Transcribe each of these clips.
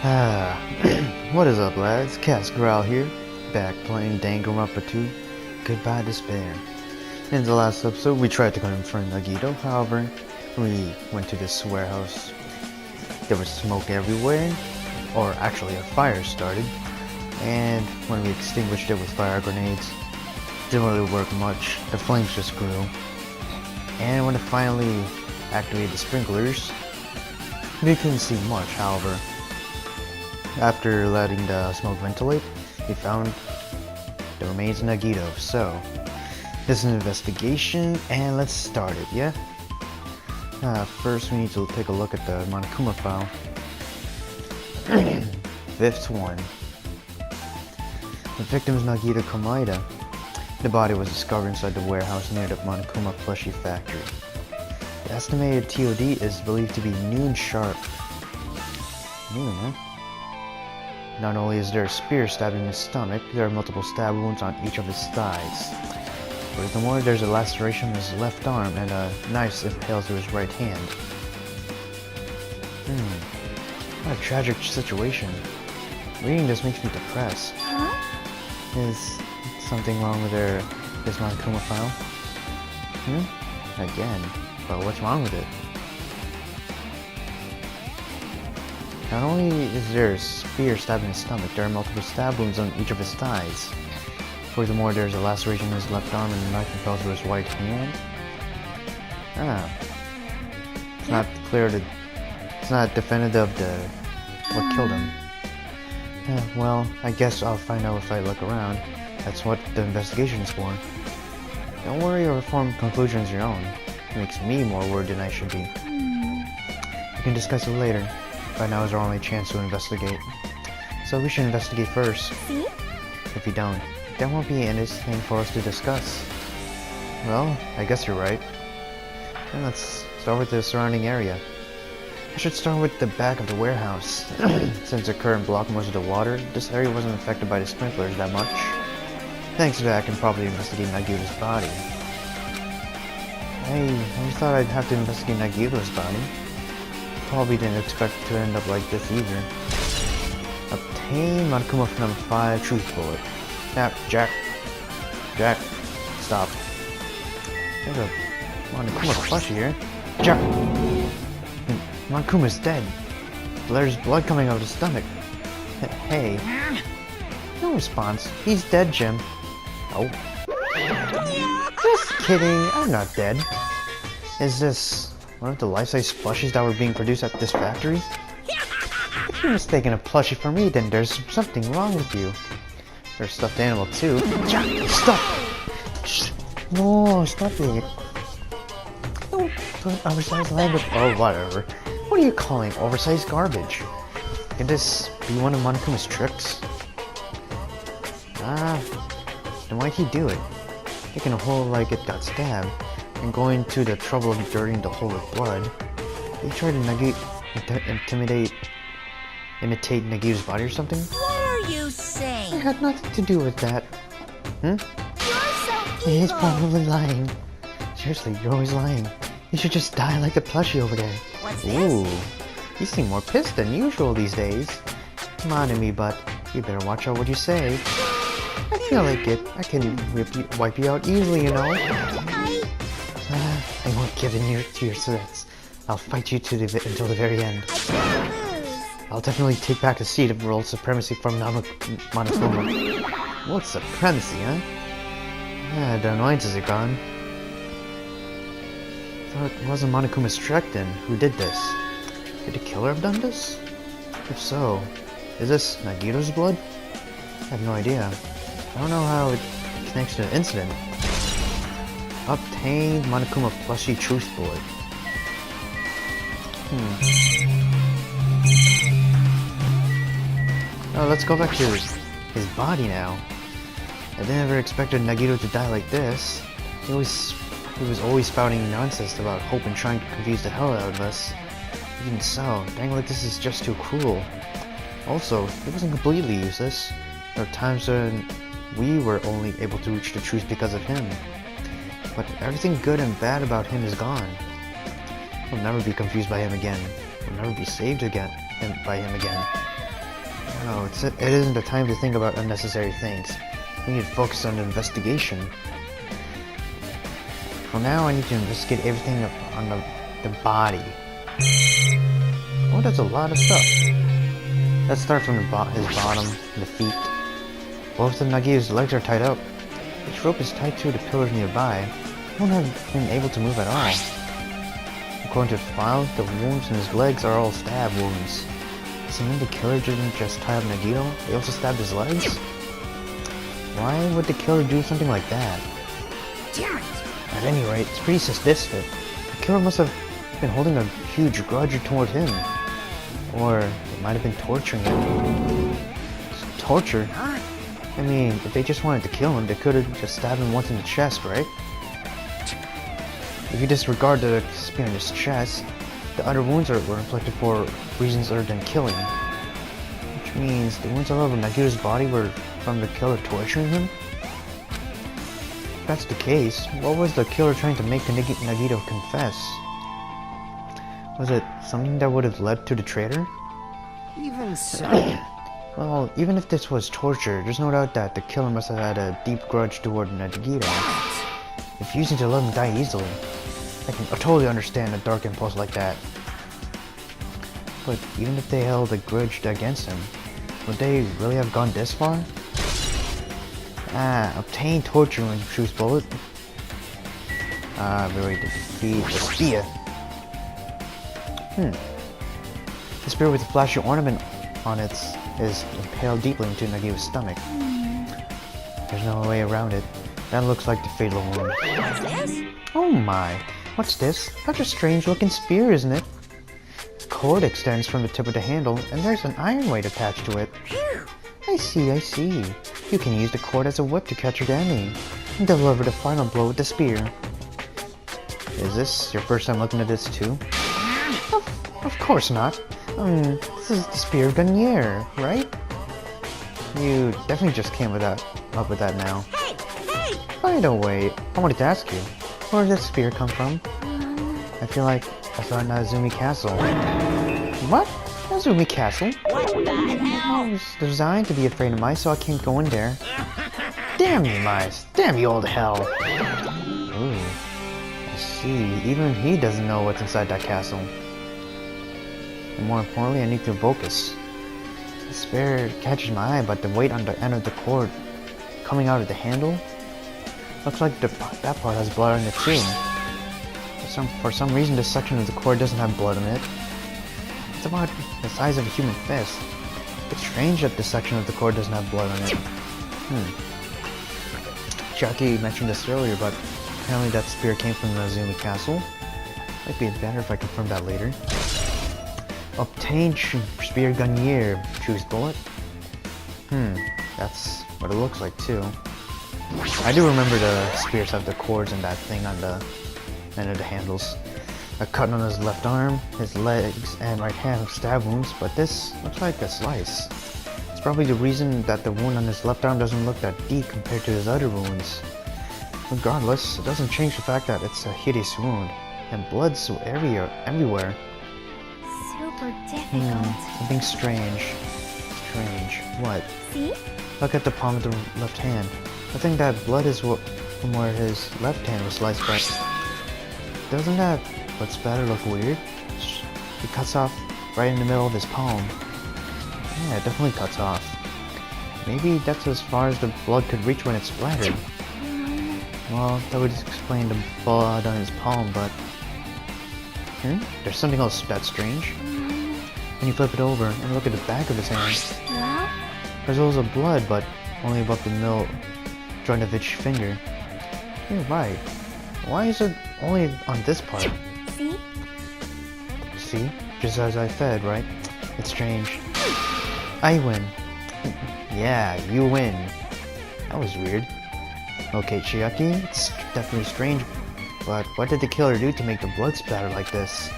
Ah, what is up, lads? Koral here, back playing Danganronpa 2, Goodbye Despair. In the last episode, we tried to confront Nagito. However, we went to this warehouse. There was smoke everywhere, or actually a fire started, and when we extinguished it with fire grenades, it didn't really work much. The flames just grew. And when it finally activated the sprinklers, we couldn't see much. However, after letting the smoke ventilate, we found the remains of Nagito. So, this is an investigation, and let's start it, yeah? First we need to take a look at the Monokuma file. Fifth one. The victim is Nagito Komaeda. The body was discovered inside the warehouse near the Monokuma plushie factory. The estimated TOD is believed to be noon sharp. Noon, huh? Not only is there a spear stabbed in his stomach, there are multiple stab wounds on each of his thighs. Furthermore, there's a laceration in his left arm and a knife impaled through his right hand. What a tragic situation. Reading this makes me depressed. Is something wrong with this Monokuma file? Again. But what's wrong with it? Not only is there a spear stabbed in his stomach, there are multiple stab wounds on each of his thighs. Furthermore, there's a laceration in his left arm and a knife impaled through his right hand. It's not clear that it's not definitive of what killed him. Well, I guess I'll find out if I look around. That's what the investigation is for. Don't worry or form conclusions your own. It makes me more worried than I should be. We can discuss it later. Right now is our only chance to investigate. So we should investigate first. See? If we don't, there won't be anything for us to discuss. Well, I guess you're right. Then let's start with the surrounding area. I should start with the back of the warehouse. Since the current blocked most of the water, this area wasn't affected by the sprinklers that much. Thanks to that, I can probably investigate Nagito's body. I thought I'd have to investigate Nagito's body. Probably didn't expect it to end up like this either. Obtain Monokuma number 5 truth bullet. Now, Jack, stop. There's a Monokuma plushie here. Jack! Monokuma's dead. There's blood coming out of his stomach. Hey. No response. He's dead, Jim. Oh. Just kidding. I'm not dead. Is this one of the life-size plushies that were being produced at this factory? If you're mistaken a plushie for me, then there's something wrong with you. There's a stuffed animal too. Jack, stop! Shh. No, stop it. Don't put oversized language. Oh, whatever. What are you calling oversized garbage? Can this be one of Monokuma's tricks? Then why'd he do it? Making a hole like it got stabbed, and going to the trouble of dirtying the hole with blood. They tried to imitate Nagito's body or something? What are you saying? I had nothing to do with that. You're so He's evil. probably lying. Seriously, you're always lying. You should just die like the plushie over there. What's this? Ooh, you seem more pissed than usual these days. Come on to me, but you better watch out what you say. I feel like it. I can wipe you out easily, you know. I won't give in to your threats. I'll fight you until the very end. I can't lose. I'll definitely take back the seat of world supremacy from Monokuma. World supremacy, huh? The annoyances are gone. Thought it wasn't Monokuma's trick then. Who did this? Did the killer have done this? If so, is this Nagito's blood? I have no idea. I don't know how it connects to the incident. Obtain Monokuma plushie truth bullet. Oh, let's go back to his body now. I never expected Nagito to die like this. He was always spouting nonsense about hope and trying to confuse the hell out of us. Even so, dying like this is just too cruel. Also, he wasn't completely useless. There were times when we were only able to reach the truth because of him. But everything good and bad about him is gone. We'll never be confused by him again. We'll never be saved again by him again. No, it isn't the time to think about unnecessary things. We need to focus on the investigation. For now, I need to investigate everything on the body. Oh, that's a lot of stuff. Let's start from his bottom, the feet. Both of Nagito's legs are tied up. Each rope is tied to the pillars nearby. He won't have been able to move at all. According to the file, the wounds in his legs are all stab wounds. Does it mean the killer didn't just tie up Nagito? They also stabbed his legs? Why would the killer do something like that? Damn it! At any rate, it's pretty sadistic. The killer must have been holding a huge grudge toward him. Or they might have been torturing him. Torture? I mean, if they just wanted to kill him, they could have just stabbed him once in the chest, right? If you disregard the spear in his chest, the other wounds were inflicted for reasons other than killing. Which means the wounds all over Nagito's body were from the killer torturing him? If that's the case, what was the killer trying to make Nagito confess? Was it something that would have led to the traitor? Even so. Well, even if this was torture, there's no doubt that the killer must have had a deep grudge toward Nagito. Refusing to let him die easily. I can totally understand a dark impulse like that. But even if they held a grudge against him, would they really have gone this far? Obtain torture and choose bullet. Very defeat the spear. The spear with the flashy ornament on it is impaled deeply into Nagito's stomach. There's no way around it. That looks like the fatal wound. What's this? Oh my! What's this? Such a strange looking spear, isn't it? The cord extends from the tip of the handle, and there's an iron weight attached to it. Phew. I see. You can use the cord as a whip to catch your enemy, and deliver the final blow with the spear. Is this your first time looking at this too? Of course not. This is the spear of Garnier, right? You definitely just came up with that now. Hey! By the way, I wanted to ask you, where did this spear come from? I feel like I saw it in Azumi Castle. What? Azumi Castle? What the hell? It was designed to be afraid of mice, so I can't go in there. Damn you mice! Damn you old hell! Ooh, I see. Even he doesn't know what's inside that castle. And more importantly, I need to focus. The spear catches my eye, but the weight on the end of the cord coming out of the handle looks like that part has blood on it too. For some reason, this section of the cord doesn't have blood on it. It's about the size of a human fist. It's strange that this section of the cord doesn't have blood on it. Chucky mentioned this earlier, but apparently that spear came from the Azumi Castle. Might be better if I confirm that later. Obtain spear Garnier. Choose bullet. That's what it looks like too. I do remember the spears have the cords and that thing on the end of the handles. A cut on his left arm, his legs, and right hand have stab wounds, but this looks like a slice. It's probably the reason that the wound on his left arm doesn't look that deep compared to his other wounds. Regardless, it doesn't change the fact that it's a hideous wound, and blood's everywhere. Super difficult. Something strange. What? See? Look at the palm of the left hand. I think that blood is from where his left hand was sliced by. Doesn't that blood splatter look weird? It cuts off right in the middle of his palm. Yeah, it definitely cuts off. Maybe that's as far as the blood could reach when it splattered. Well, that would explain the blood on his palm, but... There's something else that's strange. When you flip it over and look at the back of his hand, Well? there's also blood, but only above the middle joint of each finger. You're right. Why is it only on this part? See? See? Just as I said, right? It's strange. I win. Yeah, you win. That was weird. Okay, Chiaki, it's definitely strange, but what did the killer do to make the blood splatter like this?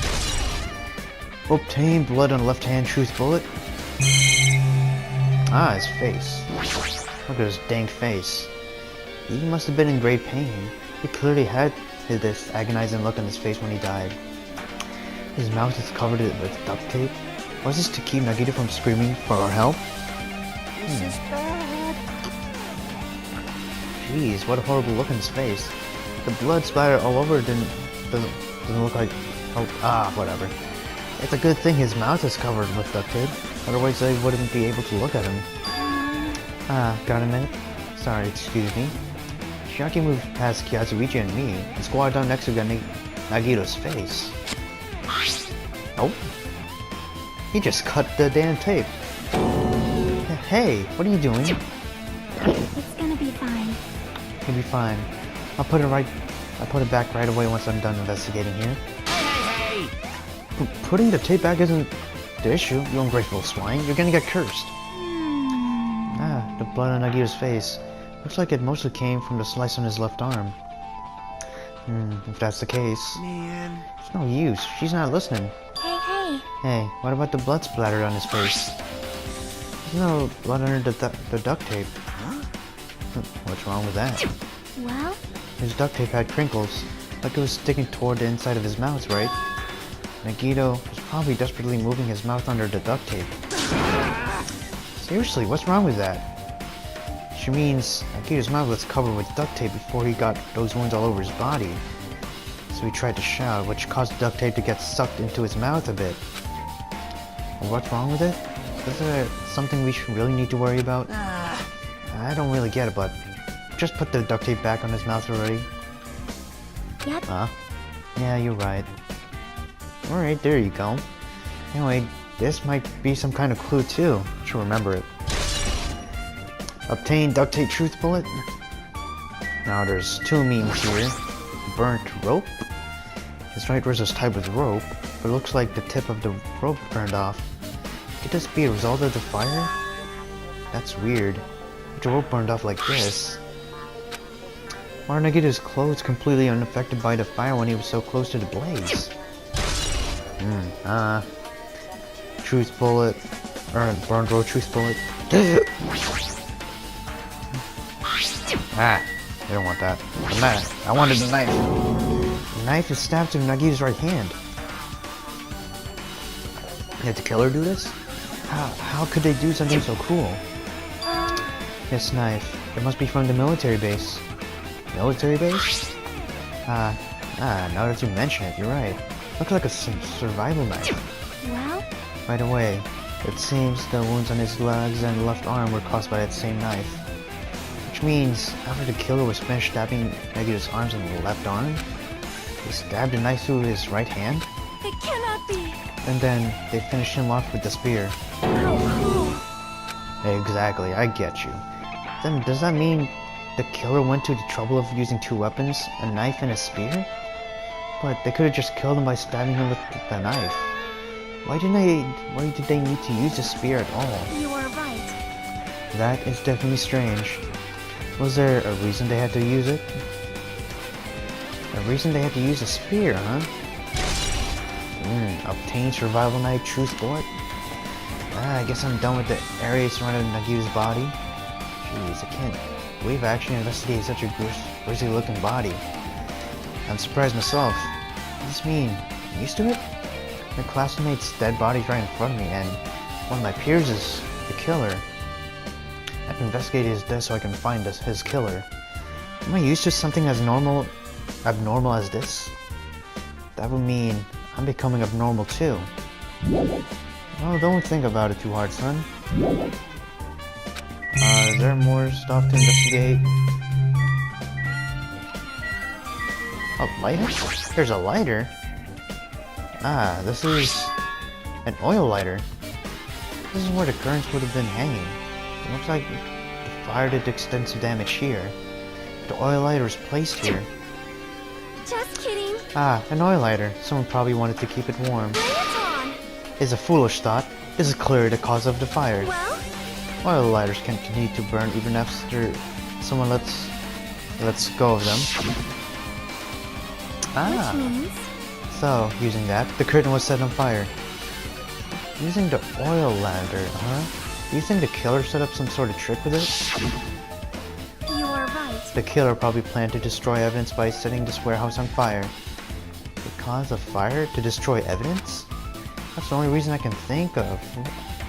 Obtain blood on left hand, choose bullet. Ah, his face. Look at his dang face. He must have been in great pain. He clearly had this agonizing look on his face when he died. His mouth is covered with duct tape. Was this to keep Nagito from screaming for our help? This is bad. Jeez, what a horrible look in his face. The blood splatter all over doesn't look like... Oh, whatever. It's a good thing his mouth is covered with duct tape. Otherwise I wouldn't be able to look at him. Got a minute? Sorry, excuse me. Shiaki moved past Kyazuichi and me and squatted down next to Nagito's face. Oh? He just cut the damn tape. Hey, what are you doing? It's gonna be fine. It'll be fine. I'll put it back right away once I'm done investigating here. Hey! Putting the tape back isn't the issue, you ungrateful swine. You're gonna get cursed. The blood on Nagito's face. Looks like it mostly came from the slice on his left arm. If that's the case... Man. It's no use. She's not listening. Hey. Hey, what about the blood splatter on his face? There's no blood under the duct tape. Huh? What's wrong with that? Well? His duct tape had crinkles, like it was sticking toward the inside of his mouth, right? Nagito was probably desperately moving his mouth under the duct tape. Seriously, what's wrong with that? She means Nagito's mouth was covered with duct tape before he got those wounds all over his body. So he tried to shout, which caused the duct tape to get sucked into his mouth a bit. Well, what's wrong with it? Is there something we should really need to worry about? I don't really get it, but just put the duct tape back on his mouth already. Yep. Huh? Yeah, you're right. Alright, there you go. Anyway, this might be some kind of clue too. Should remember it. Obtain duct tape truth bullet. Now there's two memes here. Burnt rope. His right wrist is tied with rope, but it looks like the tip of the rope burned off. Could this be a result of the fire? That's weird. The rope burned off like this. Why are Nagito's clothes completely unaffected by the fire when he was so close to the blaze? Truth bullet. Or burned rope truth bullet. I don't want that. The knife. I wanted the knife. The knife is stabbed to Nagito's right hand. Did the killer do this? How could they do something so cruel? This knife. It must be from the military base. Military base? Now that you mention it, you're right. Looks like a survival knife. Well? By the way, it seems the wounds on his legs and left arm were caused by that same knife. Which means, after the killer was finished stabbing Nagito's arms and left arm, he stabbed a knife through his right hand, It cannot be. and then they finished him off with the spear. How cruel. Exactly, I get you. Then does that mean the killer went to the trouble of using two weapons, a knife and a spear? But they could have just killed him by stabbing him with the knife. Why did they need to use the spear at all? You are right. That is definitely strange. Was there a reason they had to use it? A reason they had to use a spear, huh? Obtain survival knife truth bullet? I guess I'm done with the area surrounding Nagito's body. Jeez, I can't believe I actually investigated such a grisly looking body. I'm surprised myself. What does this mean? I'm used to it? My classmate's dead body's right in front of me, and one of my peers is the killer. I have to investigate his death so I can find his killer. Am I used to something as abnormal as this? That would mean I'm becoming abnormal too. Oh, don't think about it too hard, son. Is there more stuff to investigate? A lighter? There's a lighter? This is an oil lighter. This is where the currents would have been hanging. It looks like the fire did extensive damage here. The oil lighter is placed here. Just kidding. An oil lighter. Someone probably wanted to keep it warm. Bring it on. It's a foolish thought. This is clearly the cause of the fire. Well? Oil lighters can continue to burn even after someone lets go of them. Which means? So, using that, the curtain was set on fire. Using the oil ladder, huh? Do you think the killer set up some sort of trick with it? You are right. The killer probably planned to destroy evidence by setting this warehouse on fire. The cause of fire? To destroy evidence? That's the only reason I can think of.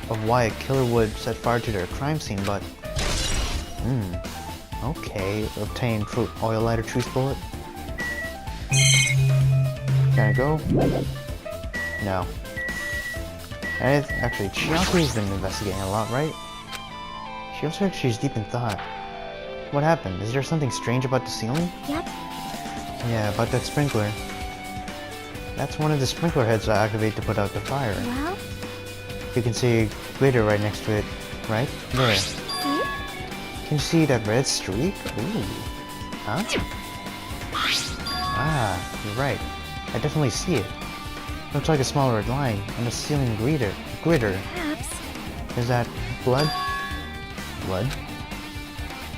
of why a killer would set fire to their crime scene, but... Okay, obtain oil lighter truth bullet. Can I go? No. And actually, Chiaki's been investigating a lot, right? She looks like she's deep in thought. What happened? Is there something strange about the ceiling? Yep. Yeah, about that sprinkler. That's one of the sprinkler heads I activate to put out the fire. Well? You can see a glitter right next to it, right? There. See? Can you see that red streak? Ooh. Huh? Ah, you're right. I definitely see it. Looks like a small red line on the ceiling glitter. Perhaps. Is that blood? Blood?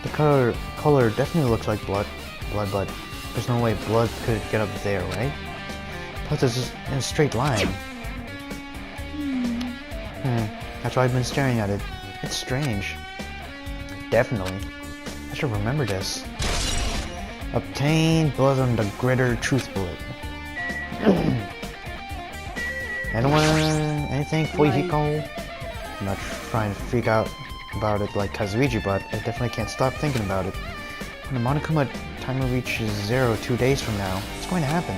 The color definitely looks like blood. Blood. There's no way blood could get up there, right? Plus it's in a straight line. That's why I've been staring at it. It's strange. Definitely. I should remember this. Obtain blood on the glitter truth bullet. Anyone? Anything? Fuihiko? I'm not trying to freak out about it like Kazuichi, but I definitely can't stop thinking about it. When the Monokuma timer reaches 0 2 days from now, what's going to happen?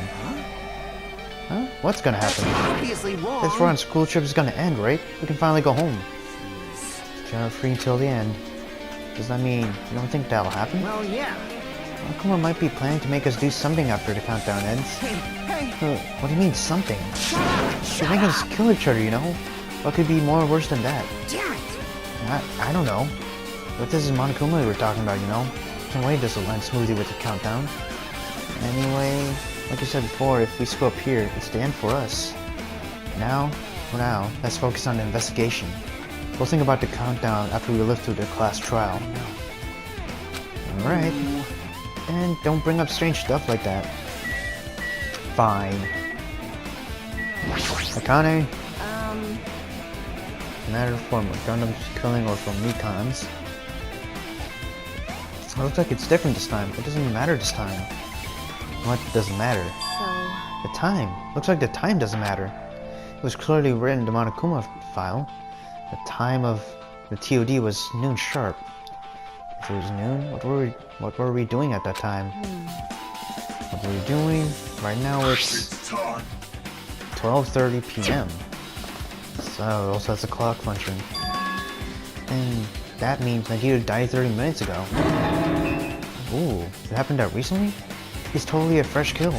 Huh? What's gonna happen? Obviously wrong. This run school trip is gonna end, right? We can finally go home. You're free until the end. Does that mean you don't think that'll happen? Well, yeah. Monokuma might be planning to make us do something after the countdown ends. Hey. What do you mean, something? They're making us kill each other, you know? What could be more worse than that? Damn it. I don't know. But this is Monokuma we're talking about, you know? There's no way this will end smoothly with the countdown. Anyway, like I said before, if we screw up here, it's the end for us. For now, let's focus on the investigation. We'll think about the countdown after we live through the class trial. Alright. And don't bring up strange stuff like that. Fine. Akane? Matter from Gundam's killing or from Mikan's. It looks like it's different this time. It doesn't matter this time. What doesn't matter? So... The time. Looks like the time doesn't matter. It was clearly written in the Monokuma file. The time of the TOD was noon sharp. If it was noon, what were we doing at that time? What were we doing? Right now it's 12:30 p.m. So it also has a clock function. And that means Nagito died 30 minutes ago. Ooh, it happened that recently? He's totally a fresh kill.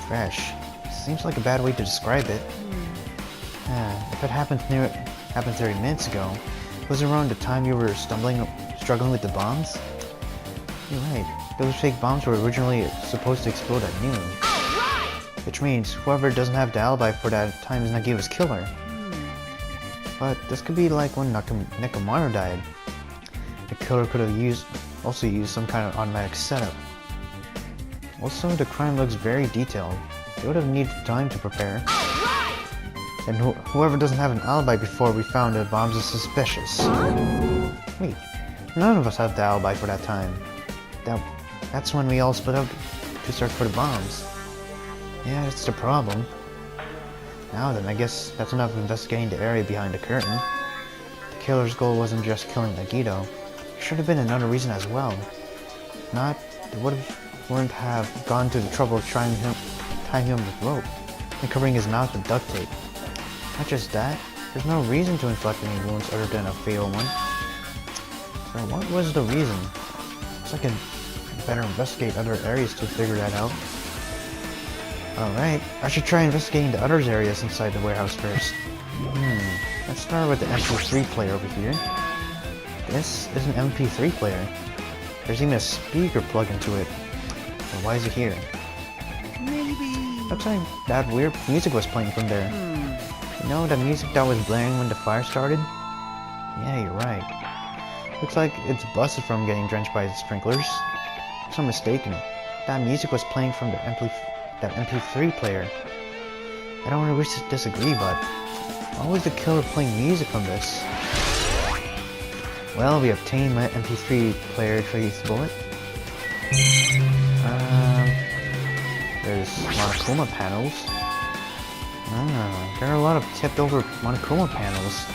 Fresh. Seems like a bad way to describe it. If it happened 30 minutes ago, was it around the time you were struggling with the bombs? You're right. Those fake bombs were originally supposed to explode at noon. Which means whoever doesn't have the alibi for that time is Nagito's killer. But this could be like when Nekomaru died. The killer could have also used some kind of automatic setup. Also, the crime looks very detailed. They would have needed time to prepare. And whoever doesn't have an alibi before we found the bombs is suspicious. Wait, none of us have the alibi for that time. That's when we all split up to search for the bombs. Yeah, that's the problem. Now then, I guess that's enough investigating the area behind the curtain. The killer's goal wasn't just killing Nagito. There should have been another reason as well. Not, they wouldn't have gone to the trouble of tying him with rope and covering his mouth with duct tape. Not just that, there's no reason to inflict any wounds other than a fatal one. So what was the reason? Looks like I better investigate other areas to figure that out. Alright, I should try investigating the other areas inside the warehouse first. Let's start with the MP3 player over here. This is an MP3 player. There's even a speaker plugged into it. But why is it here? Maybe. Looks like that weird music was playing from there. You know, the music that was blaring when the fire started? Yeah, you're right. Looks like it's busted from getting drenched by the sprinklers. If I'm mistaken, that music was playing from that MP3 player. I don't really wish to disagree, but why was the killer playing music from this? Well, we obtained my MP3 player trace bullet. There's Monokuma panels. There are a lot of tipped over Monokuma panels.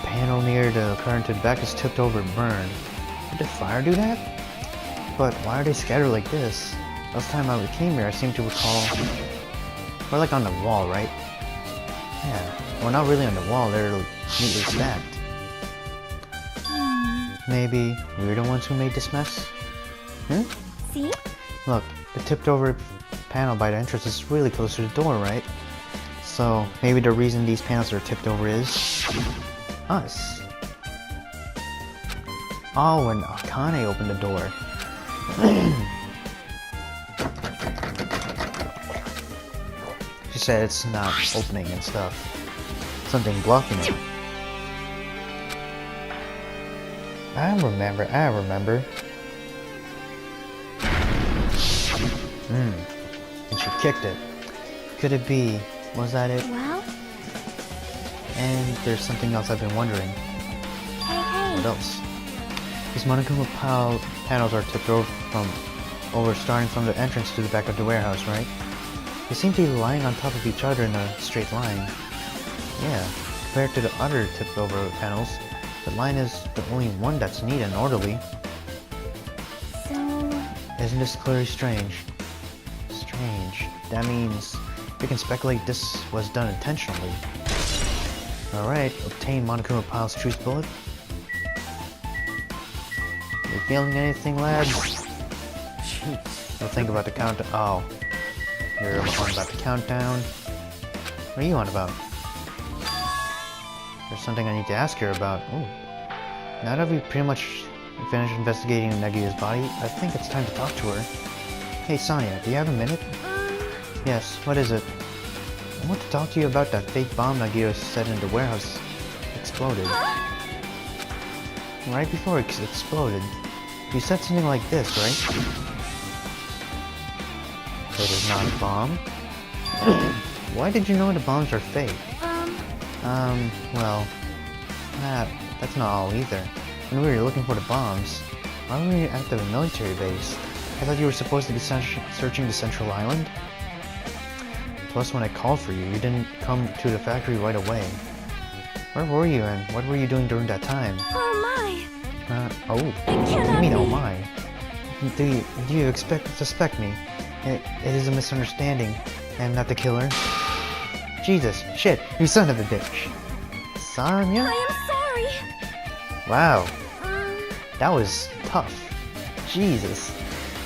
panel near the current to the back is tipped over and burned. Did the fire do that? But why are they scattered like this? Last time I came here, I seem to recall... We're like on the wall, right? Yeah. Well, not really on the wall, they're neatly stacked. Maybe we're the ones who made this mess? Hmm? See? Look, the tipped over panel by the entrance is really close to the door, right? So, maybe the reason these panels are tipped over is... us. Oh, when Akane opened the door. She said it's not opening and stuff. Something blocking it. I remember. And she kicked it. Could it be? Was that it? Well? And there's something else I've been wondering. Hey. What else? These Monokuma panels are tipped over starting from the entrance to the back of the warehouse, right? They seem to be lying on top of each other in a straight line. Yeah, compared to the other tipped over panels, the line is the only one that's neat and orderly. So... Isn't this clearly strange? Strange. That means we can speculate this was done intentionally. Alright, obtain Monokuma Pile's truth bullet. You feeling anything, lads? Jeez. Don't think about the countdown. Oh. You're on about the countdown. What are you on about? There's something I need to ask her about. Ooh. Now that we've pretty much finished investigating Nagito's body, I think it's time to talk to her. Hey Sonia, do you have a minute? Yes, what is it? I want to talk to you about that fake bomb Nagito set in the warehouse. Exploded. Right before it exploded, you said something like this, right? It is not a bomb. Why did you know the bombs are fake? Well, that's not all either. When we were looking for the bombs, why were you at the military base? I thought you were supposed to be searching the central island. Plus, when I called for you, you didn't come to the factory right away. Where were you and what were you doing during that time? Oh my! Oh, you mean oh my? Do you suspect me? It is a misunderstanding. I am not the killer. Jesus, shit, you son of a bitch. Sonya? I am sorry! Wow, that was tough. Jesus.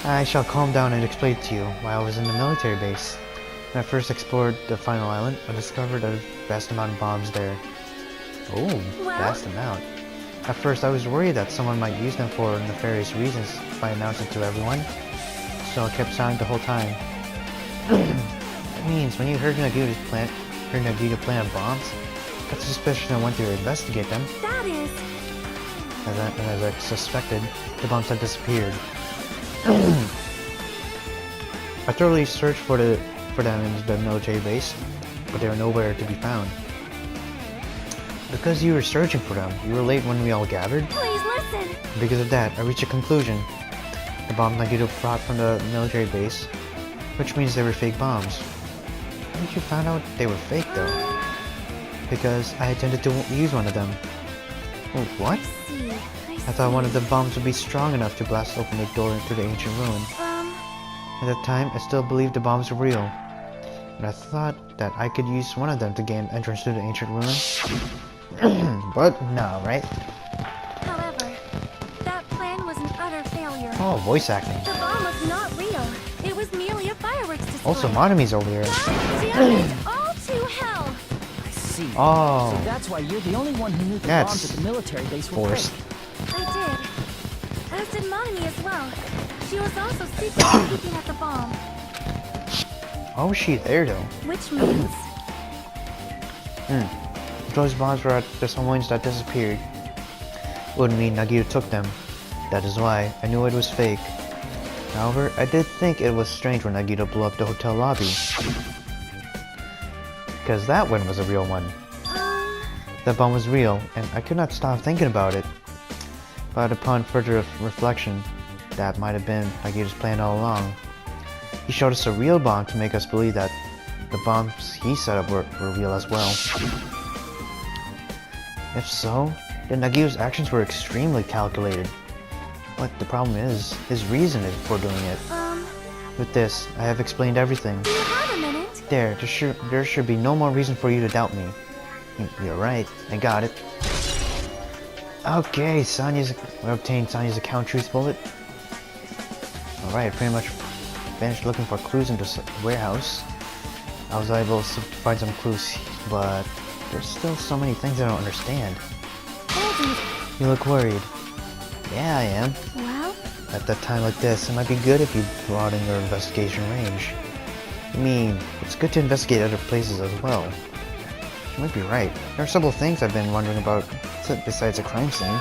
I shall calm down and explain it to you while I was in the military base. When I first explored the final island, I discovered a vast amount of bombs there. Oh, vast amount. At first I was worried that someone might use them for nefarious reasons if I announced it to everyone. So I kept silent the whole time. That means when you heard Nagito plant bombs, got suspicious and went to investigate them. That is... As I suspected, the bombs had disappeared. I thoroughly searched for them in the military base, but they were nowhere to be found. Because you were searching for them, you were late when we all gathered. Please listen! Because of that, I reached a conclusion. The bombs Nagito brought from the military base, which means they were fake bombs. How did you find out they were fake though? Because I intended to use one of them. Oh, what? I thought one of the bombs would be strong enough to blast open the door into the ancient ruin. At that time, I still believed the bombs were real. But I thought that I could use one of them to gain entrance to the ancient ruin. But no, right? However, that plan was an utter failure. Oh, voice acting. The bomb was not real. It was merely a fireworks display. Also, Monami's over here. God damn it! All to hell! I see. Oh. So that's why you're the only one who knew the That's bombs at the military base were forced. fake. I did. As did Monami as well. She was also secretly peeking at the bomb. Oh, she's there though. Which means... Those bombs were at the someones that disappeared. Wouldn't mean Nagito took them. That is why I knew it was fake. However, I did think it was strange when Nagito blew up the hotel lobby. Because that one was a real one. That bomb was real, and I could not stop thinking about it. But upon further reflection, that might have been Nagito's plan all along. He showed us a real bomb to make us believe that the bombs he set up were real as well. If so, then Nagito's actions were extremely calculated. But the problem is, his reason for doing it. With this, I have explained everything. Do you have a minute? There should be no more reason for you to doubt me. You're right, I got it. Okay, we obtained Sonya's account truth bullet. Alright, pretty much finished looking for clues in this warehouse. I was able to find some clues, but there's still so many things I don't understand. You look worried. Yeah, I am. Well? At that time like this, it might be good if you broaden your investigation range. I mean, it's good to investigate other places as well. You might be right. There are several things I've been wondering about besides the crime scene.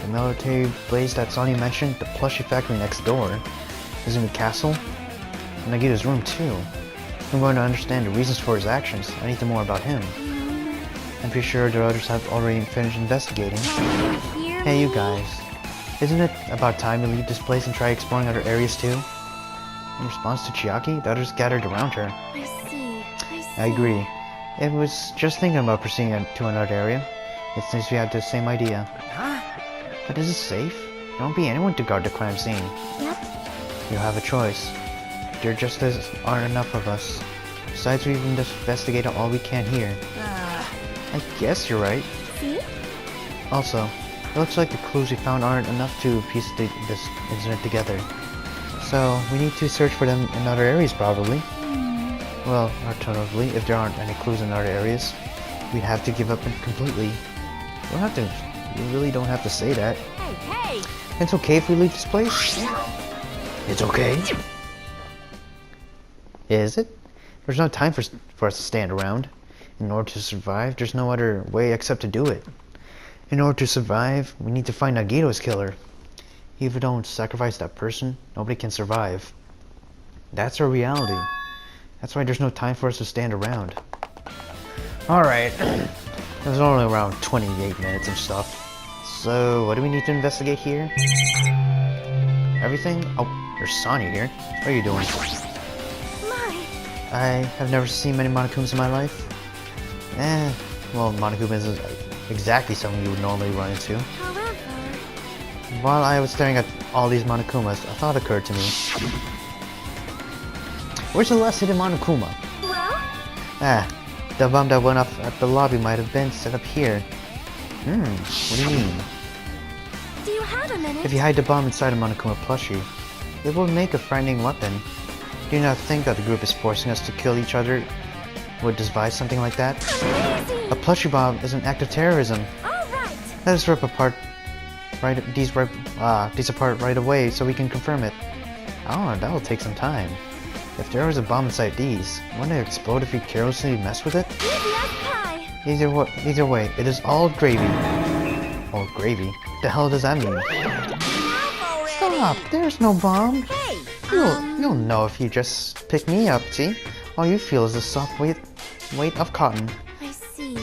The military base that Sonya mentioned, the plushie factory next door, Izumi Castle, and Nagito's room too. If I'm going to understand the reasons for his actions, I need to know more about him. I'm pretty sure the others have already finished investigating. Hey you guys, isn't it about time we leave this place and try exploring other areas too? In response to Chiaki, the others gathered around her. I see. I agree. It was just thinking about proceeding to another area. It seems we had the same idea. Huh? But is it safe? There won't be anyone to guard the crime scene. Yep. You have a choice. There just aren't enough of us. Besides, we've investigated all we can here. I guess you're right. See? Also, it looks like the clues we found aren't enough to piece this incident together. So, we need to search for them in other areas probably. Well, alternatively, if there aren't any clues in other areas, we'd have to give up completely. You don't have to. You really don't have to say that. Hey! It's okay if we leave this place? It's okay? Is it? There's no time for us to stand around. In order to survive, there's no other way except to do it. In order to survive, we need to find Nagito's killer. If we don't sacrifice that person, nobody can survive. That's our reality. That's why there's no time for us to stand around. Alright. It was only around 28 minutes and stuff. So, what do we need to investigate here? Everything? Oh, there's Sonya here. What are you doing? My! I have never seen many Monokumas in my life. Well, Monokuma isn't exactly something you would normally run into. However... While I was staring at all these Monokumas, a thought occurred to me. Where's the last hidden Monokuma? Well? The bomb that went off at the lobby might have been set up here. What do you mean? Do you have a minute? If you hide the bomb inside a Monokuma plushie, it will make a frightening weapon. Do you not think that the group is forcing us to kill each other would devise something like that? Amazing! A plushie bomb is an act of terrorism. Alright! Let us rip these apart right away so we can confirm it. Oh, that'll take some time. If there was a bomb inside these, wouldn't it explode if we carelessly mess with it? Easy as pie! Either way, it is all gravy. All gravy? The hell does that mean? Stop! There's no bomb! Hey! You'll know if you just pick me up, see? All you feel is the soft weight of cotton. I see.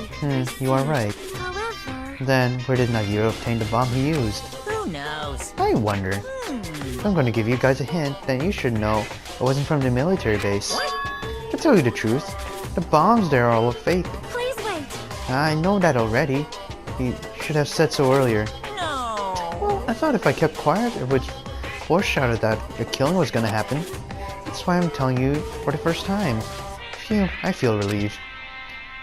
You are right. However... Then, where did Nagito obtain the bomb he used? Who knows? I wonder. If I'm going to give you guys a hint, then you should know it wasn't from the military base. To tell you the truth, the bombs there are all fake. Please wait! I know that already. You should have said so earlier. No. Well, I thought if I kept quiet, it would foreshadow that the killing was going to happen. That's why I'm telling you for the first time. Phew, I feel relieved.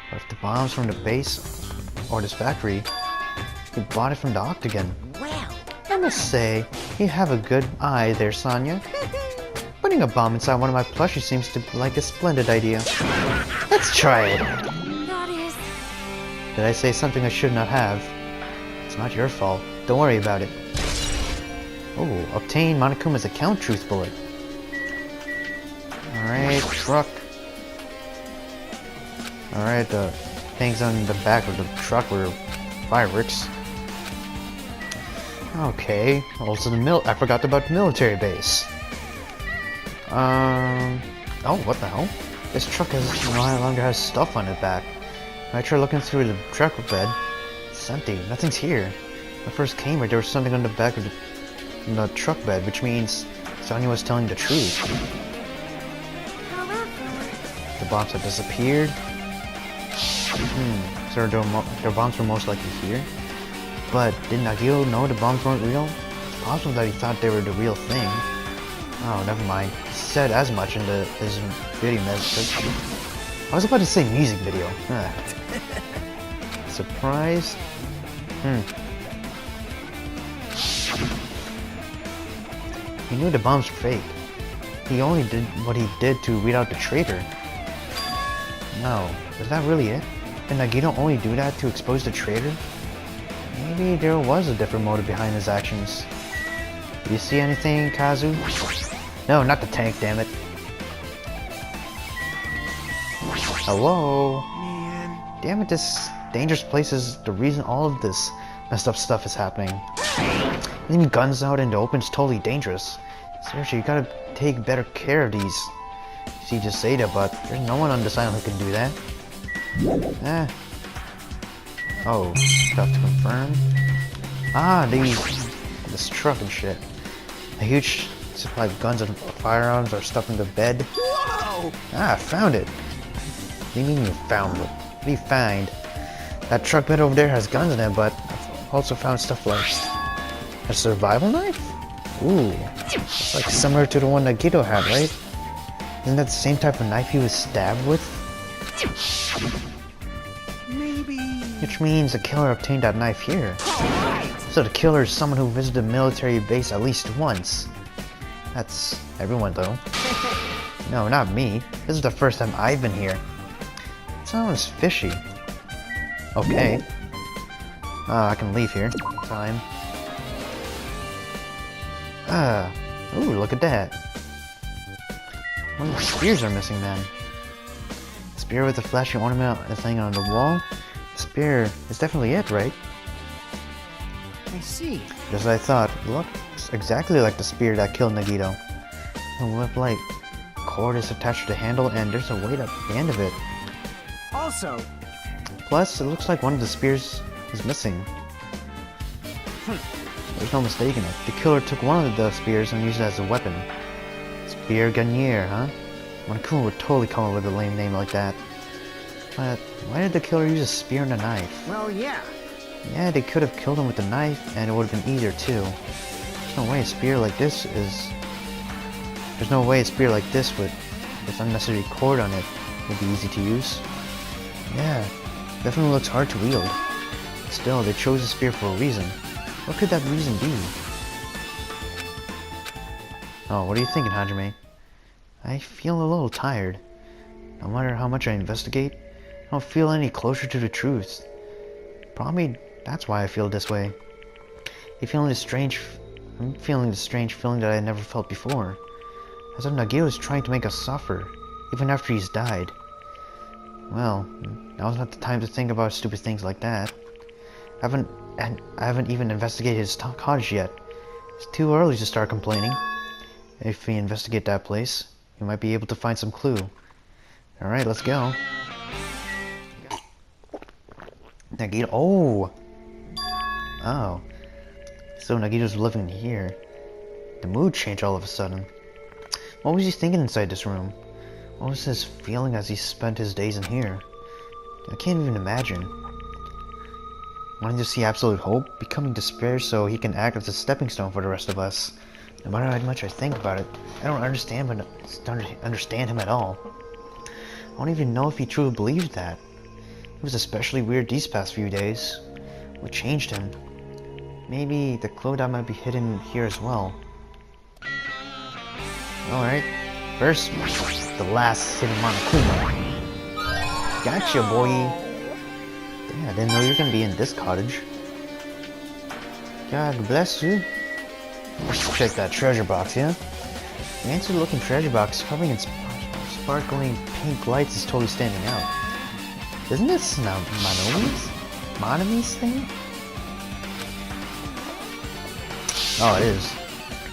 But if the bomb's from the base, or this factory, you bought it from the Octagon. Well. I must say, you have a good eye there, Sonya. Putting a bomb inside one of my plushies seems to be like a splendid idea. Let's try it! That is... Did I say something I should not have? It's not your fault. Don't worry about it. Oh, obtain Monokuma's account truth bullet. Alright, truck. Alright, the things on the back of the truck were fireworks. Okay, also I forgot about the military base. Oh, what the hell? This truck no longer has stuff on it back. I tried looking through the truck bed. It's empty, nothing's here. When I first came here, there was something on the back of the truck bed, which means Sonya was telling the truth. However... The bombs have disappeared. so their bombs were most likely here. But did Nagito know the bombs weren't real? It's possible that he thought they were the real thing. Oh, never mind. He said as much in his video message. I was about to say music video. Surprise? He knew the bombs were fake. He only did what he did to weed out the traitor. No, is that really it? Did Nagito only do that to expose the traitor? Maybe there was a different motive behind his actions. Do you see anything, Kazu? No, not the tank, damn it. Hello? Man. Damn it, this dangerous place is the reason all of this messed up stuff is happening. Leaving guns out in the open is totally dangerous. Seriously, you gotta take better care of these. See, just say that, but there's no one on this island who can do that. Oh, stuff to confirm. Ah, this truck and shit. A huge supply of guns and firearms are stuffed in the bed. Whoa! Ah, I found it. What do you mean you found it? What do you find? That truck bed over there has guns in it, but I've also found stuff like a survival knife? Ooh, it's like similar to the one that Nagito had, right? Isn't that the same type of knife he was stabbed with? Maybe. Which means the killer obtained that knife here. Alright! So the killer is someone who visited a military base at least once. That's everyone though. No, not me. This is the first time I've been here. It sounds fishy. Okay. I can leave here. Time. Ooh, look at that. One of the spears are missing then. Spear with the flashing ornament is hanging on the wall. The spear is definitely it, right? I see. Just as I thought. Looks exactly like the spear that killed Nagito. The whip-like cord is attached to the handle and there's a weight at the end of it. Also, Plus, it looks like one of the spears is missing. There's no mistaking it. The killer took one of the spears and used it as a weapon. Spear Gagnere, huh? Monokuma would totally come up with a lame name like that. But why did the killer use a spear and a knife? well, yeah. Yeah, they could have killed him with a knife and it would have been easier too. There's no way a spear like this is... There's no way a spear like this with unnecessary cord on it would be easy to use. Yeah, definitely looks hard to wield. Still, they chose a spear for a reason. What could that reason be? Oh, what are you thinking, Hajime? I feel a little tired. No matter how much I investigate, I don't feel any closer to the truth. Probably that's why I feel this way. I'm feeling the strange feeling that I never felt before. As if Nagito is trying to make us suffer, even after he's died. Well, now's not the time to think about stupid things like that. I haven't even investigated his cottage yet. It's too early to start complaining. If we investigate that place, we might be able to find some clue. Alright, let's go. Nagito. Oh! So Nagito's living here. The mood changed all of a sudden. What was he thinking inside this room? What was his feeling as he spent his days in here? I can't even imagine. Wanting to see absolute hope, becoming despair so he can act as a stepping stone for the rest of us. No matter how much I think about it, I don't understand him at all. I don't even know if he truly believed that. He was especially weird these past few days. What changed him? Maybe the clue that might be hidden here as well. Alright, first, the last hidden Monokuma. Gotcha, boy! Damn, I didn't know you were gonna be in this cottage. God bless you. Let's check that treasure box, yeah? The fancy looking treasure box covering in sparkling pink lights is totally standing out. Isn't this Monomi's thing? Oh, it is.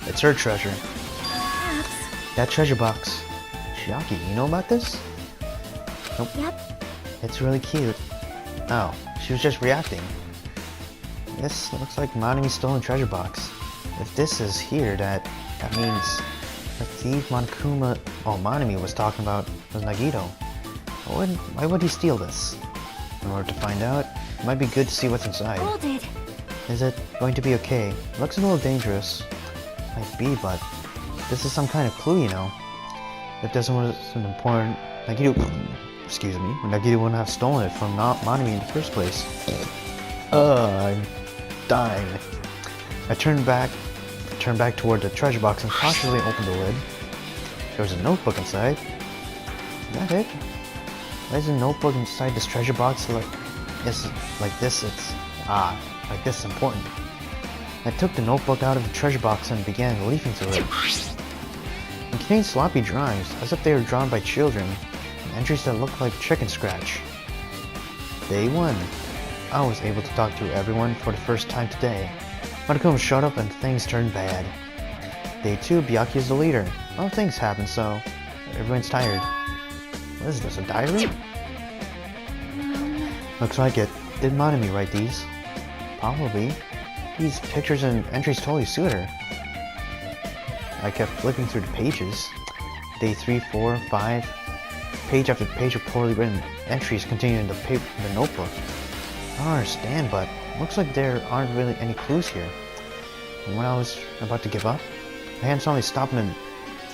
It's her treasure. That treasure box. Shiaki, you know about this? Nope. Yep. It's really cute. Oh, she was just reacting. This looks like Monomi's stolen treasure box. If this is here, that means the thief Monomi was talking about was Nagito. Why would he steal this? In order to find out, it might be good to see what's inside. Hold it. Is it going to be okay? Looks a little dangerous. Might be, but this is some kind of clue, you know. If this wasn't important, Nagito, excuse me, Nagito wouldn't have stolen it from Monami in the first place. I'm dying. I turned back toward the treasure box and cautiously opened the lid. There was a notebook inside. Is that it? Why is a notebook inside this treasure box like this? Like this is important. I took the notebook out of the treasure box and began leafing through it. It contained sloppy drawings, as if they were drawn by children, and entries that looked like chicken scratch. Day 1. I was able to talk to everyone for the first time today. Monokuma showed up and things turned bad. Day 2, Byakuya is the leader. Well, things happen, so everyone's tired. What is this, a diary? Looks like it. Did Monami write these? Probably. These pictures and entries totally suit her. I kept flipping through the pages. Day 3, 4, 5. Page after page of poorly written entries continued in the notebook. I don't understand, but looks like there aren't really any clues here. And when I was about to give up, my hand suddenly stopped in an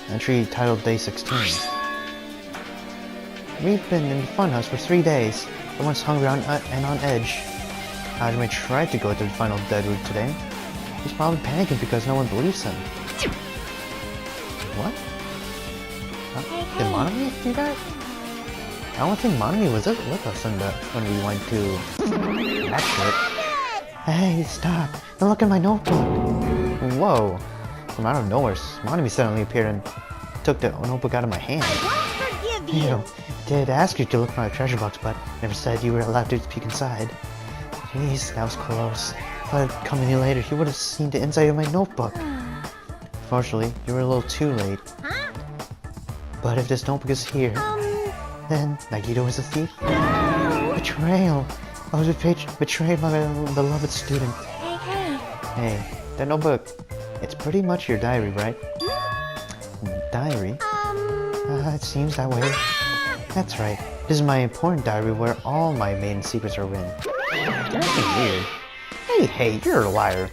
entry titled Day 16. We've been in the funhouse for 3 days. Everyone's hungry and on edge. Hajime tried to go to the final dead route today. He's probably panicking because no one believes him. What? Did Monami do that? I don't think Monami was with us when we went to that shit. Hey, stop! Don't look at my notebook! Whoa! From out of nowhere, Monami suddenly appeared and took the notebook out of my hand. I won't forgive you. Ew. Did ask you to look for my treasure box, but never said you were allowed to peek inside. Jeez, that was close. If I had come in later, he would have seen the inside of my notebook. Fortunately, you were a little too late. Huh? But if this notebook is here, then Nagito is a thief? No. Betrayal! I was betrayed by my beloved student. Hey. Hey, that notebook, it's pretty much your diary, right? Diary? It seems that way. That's right. This is my important diary where all my maiden secrets are written. That's weird. Hey, you're a liar.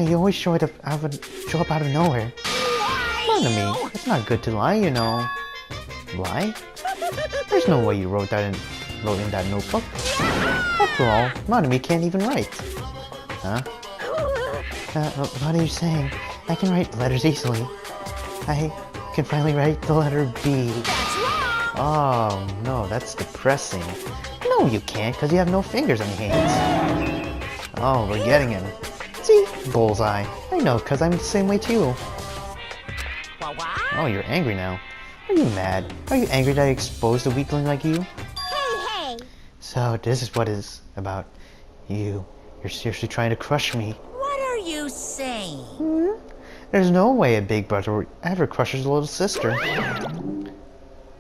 You always show up out of nowhere. Monami, it's not good to lie, you know. Lie? There's no way you wrote in that notebook. After all, Monami can't even write. Huh? What are you saying? I can write letters easily. I can finally write the letter B. Oh no, that's depressing. No, you can't, because you have no fingers on your hands. Oh, we're getting him. See? Bullseye. I know, because I'm the same way too. Oh, you're angry now. Are you mad? Are you angry that I exposed a weakling like you? Hey. So, this is what it's about. You're seriously trying to crush me. What are you saying? There's no way a big brother ever crushes a little sister.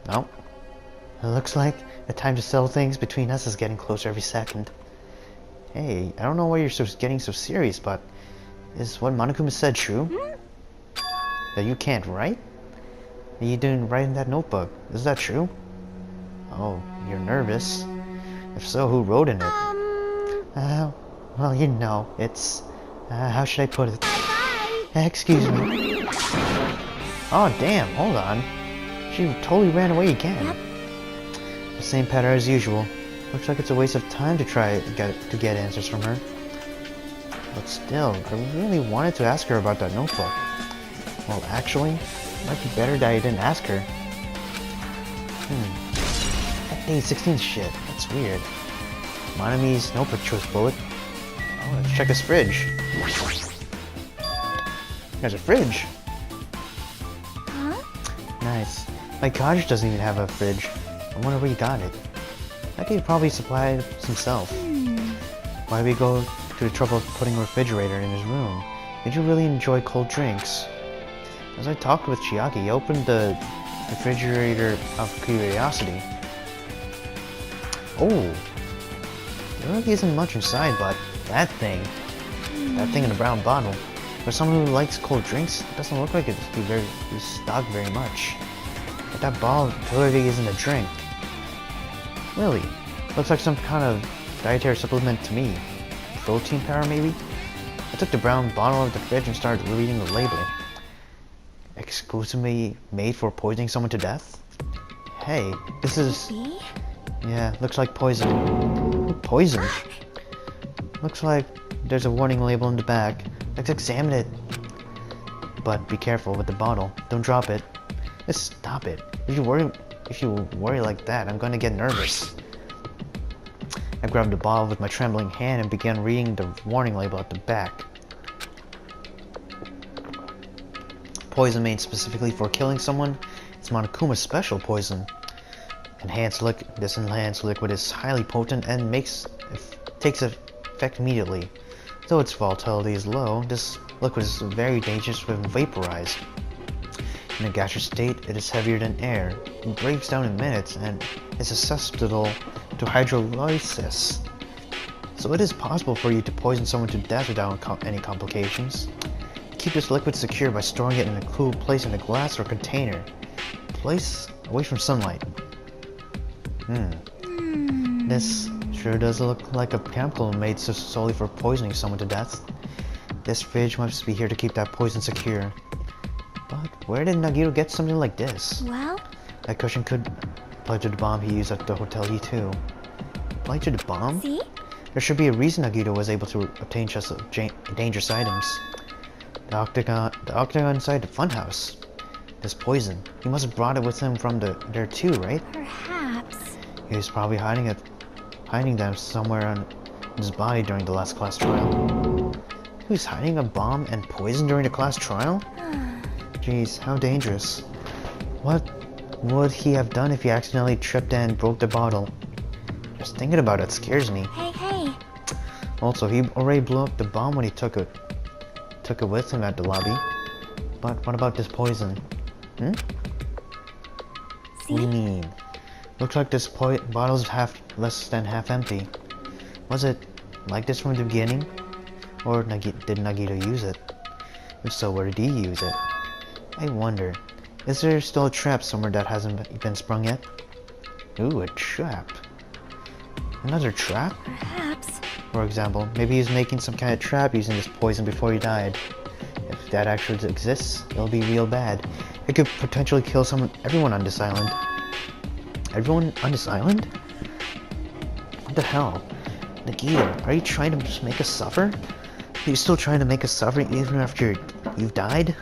No. It looks like the time to settle things between us is getting closer every second. Hey, I don't know why you're getting so serious, but is what Monokuma said true? That you can't write? That you didn't write in that notebook. Is that true? Oh, you're nervous. If so, who wrote in it? Well, you know, it's... how should I put it? Excuse me. Oh, damn, hold on. She totally ran away again. The same pattern as usual. Looks like it's a waste of time to try to get answers from her. But still, I really wanted to ask her about that notebook. Well, actually, it might be better that I didn't ask her. That day 16 shit, that's weird. Monami's notebook chose bullet. Oh, let's check his fridge. There's a fridge. Huh? Nice. My cottage doesn't even have a fridge. I wonder where you got it. I could probably supply it himself. Why we go to the trouble of putting a refrigerator in his room? Did you really enjoy cold drinks? As I talked with Chiaki, he opened the refrigerator of curiosity. Oh, there really isn't much inside, but that thing in the brown bottle. For someone who likes cold drinks, it doesn't look like it's stocked very much. But that bottle clearly isn't a drink. Really, Looks like some kind of dietary supplement to me. Protein powder, maybe? I took the brown bottle out of the fridge and started reading the label. Exclusively made for poisoning someone to death? Hey, this is... See? Yeah, looks like poison. Poison? Looks like there's a warning label in the back. Let's examine it. But be careful with the bottle. Don't drop it. Just stop it. If you worry like that, I'm gonna get nervous. I grabbed the bottle with my trembling hand and began reading the warning label at the back. Poison made specifically for killing someone. It's Monokuma's special poison. This enhanced liquid is highly potent and takes effect immediately. Though its volatility is low, this liquid is very dangerous when vaporized. In a gaseous state, it is heavier than air. It breaks down in minutes and is susceptible to hydrolysis. So it is possible for you to poison someone to death without any complications. Keep this liquid secure by storing it in a cool place in a glass or container. Place away from sunlight. This sure does look like a chemical made solely for poisoning someone to death. This fridge must be here to keep that poison secure. But where did Nagito get something like this? Well? That cushion could apply to the bomb he used at the Hotel E2. Apply to the bomb? See? There should be a reason Nagito was able to obtain just dangerous items. The octagon inside the funhouse. This poison. He must have brought it with him from there too, right? Perhaps. He was probably hiding them somewhere on his body during the last class trial. He was hiding a bomb and poison during the class trial? Jeez, how dangerous. What would he have done if he accidentally tripped and broke the bottle? Just thinking about it scares me. Hey. Also, he already blew up the bomb when he took it with him at the lobby. But what about this poison? See? What do you mean? Looks like this bottle's less than half empty. Was it like this from the beginning? Or did Nagito use it? If so, where did he use it? I wonder, is there still a trap somewhere that hasn't been sprung yet? Ooh, a trap. Another trap? Perhaps. For example, maybe he's making some kind of trap using this poison before he died. If that actually exists, it'll be real bad. It could potentially kill everyone on this island. Everyone on this island? What the hell? Nagito, are you trying to just make us suffer? Are you still trying to make us suffer even after you've died?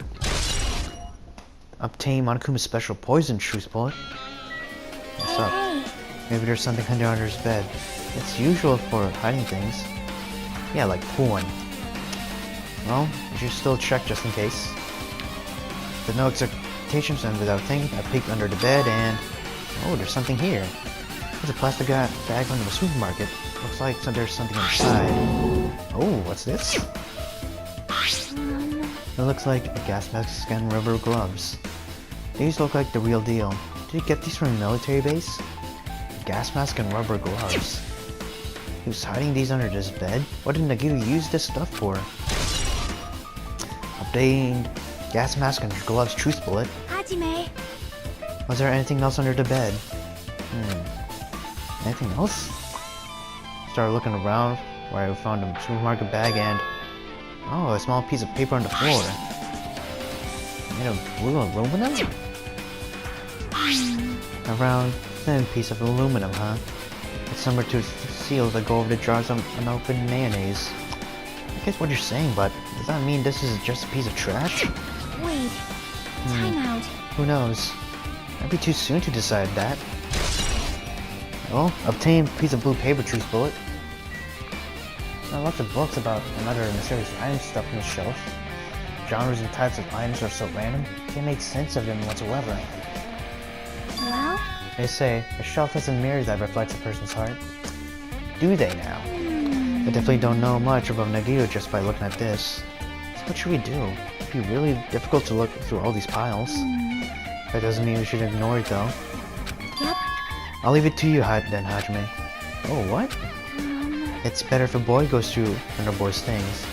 Obtain Monokuma's special poison truce bullet. What's up? Hey. Maybe there's something hidden under his bed. It's usual for hiding things. Yeah, like porn. Well, you should still check just in case. With no expectations and without thinking, I peeked under the bed and... Oh, there's something here. There's a plastic bag from the supermarket. Looks like there's something inside. Oh, what's this? It looks like a gas mask and rubber gloves. These look like the real deal. Did you get these from a military base? A gas mask and rubber gloves. He was hiding these under this bed? What did Nagito use this stuff for? Obtained gas mask and gloves truce bullet. Hajime. Was there anything else under the bed? Anything else? Started looking around where I found a supermarket bag and... Oh, a small piece of paper on the floor. Made of blue aluminum? A round, thin piece of aluminum, huh? It's similar to seals that go over the jars of unopened mayonnaise. I get what you're saying, but does that mean this is just a piece of trash? Wait. Time out. Who knows? Might be too soon to decide that. Well, obtain a piece of blue paper truce bullet. There are lots of books about another mysterious items stuffed on the shelf. Genres and types of items are so random, you can't make sense of them whatsoever. Well? They say, a shelf has a mirror that reflects a person's heart. Do they now? I definitely don't know much about Nagito just by looking at this. So what should we do? It'd be really difficult to look through all these piles. That doesn't mean we should ignore it though. Yep. I'll leave it to you, then, Hajime. Oh, what? It's better if a boy goes through another boy's things.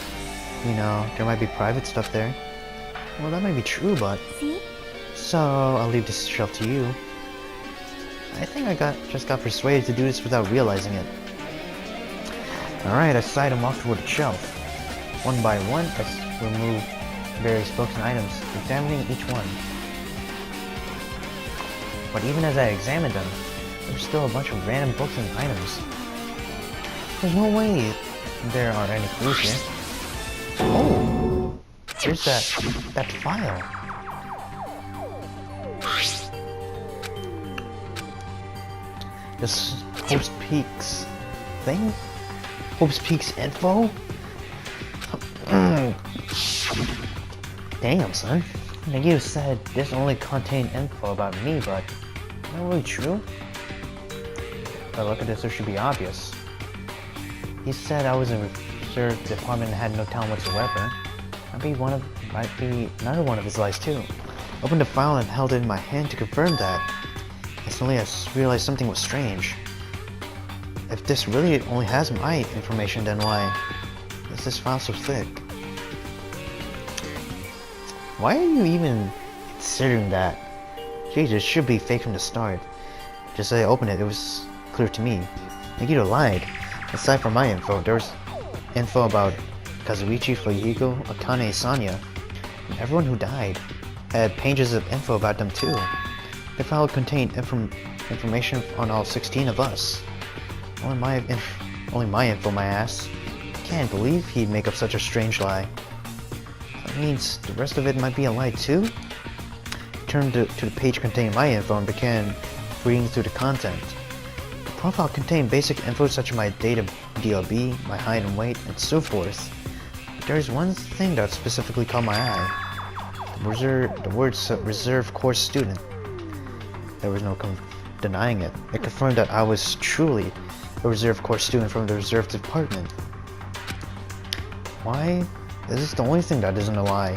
You know, there might be private stuff there. Well, that might be true, but... See? So, I'll leave this shelf to you. I think I just got persuaded to do this without realizing it. Alright, I side him off toward the shelf. One by one, I remove various books and items, examining each one. But even as I examined them, there's still a bunch of random books and items. There's no way there are any clues here. Oh! There's that file. This Hope's Peaks thing? Hope's Peaks info? Damn, son. Nagito said this only contained info about me, but is that really true? If I look at this, it should be obvious. He said I was in reserve department and had no talent whatsoever. Might be another one of his lies too. Opened the file and held it in my hand to confirm that. Instantly, I realized something was strange. If this really only has my information, then why is this file so thick? Why are you even considering that? Jesus, it should be fake from the start. Just as I opened it, it was clear to me. Nagito lied. Aside from my info, there was info about Kazuichi, Fuyuhiko, Akane, Sanya, and everyone who died. I had pages of info about them too. The file contained information on all 16 of us. Only my info, my ass. Can't believe he'd make up such a strange lie. That means the rest of it might be a lie too? I turned to the page containing my info and began reading through the content. The profile contained basic info such as my date of DLB, my height and weight, and so forth. But there's one thing that specifically caught my eye. The words reserve course student. There was no denying it. It confirmed that I was truly a reserve course student from the reserve department. Why? This is the only thing that isn't a lie.